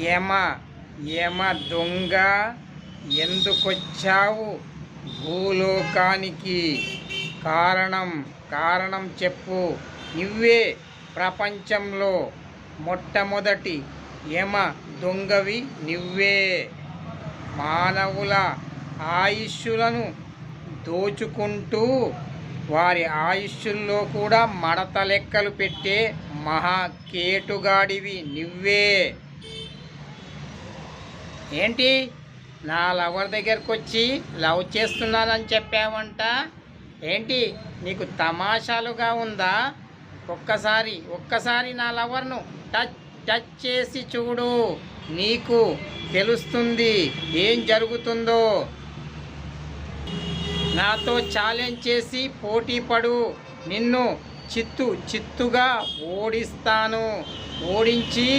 యమ యమ దొంగ, ఎందుకొచ్చావు భూలోకానికి? కారణం చెప్పు. నువ్వే ప్రపంచంలో మొట్టమొదటి యమ దొంగవి నువ్వే. మానవుల ఆయుష్లను దోచుకుంటూ వారి ఆయుష్ల్లో కూడా మడత లెక్కలు పెట్టే మహా కేటుగాడివి నువ్వే. ఏంటి, నా లవర్ దగ్గరకు వచ్చి లవ్ చేస్తున్నానని చెప్పావంట? ఏంటి, నీకు తమాషాలుగా ఉందా? ఒక్కసారి నా లవర్ను టచ్ చేసి చూడు, నీకు తెలుస్తుంది ఏం జరుగుతుందో. నాతో ఛాలెంజ్ చేసి పోటీ పడు, నిన్ను చిత్తుగా ఓడిస్తాను. ఓడించి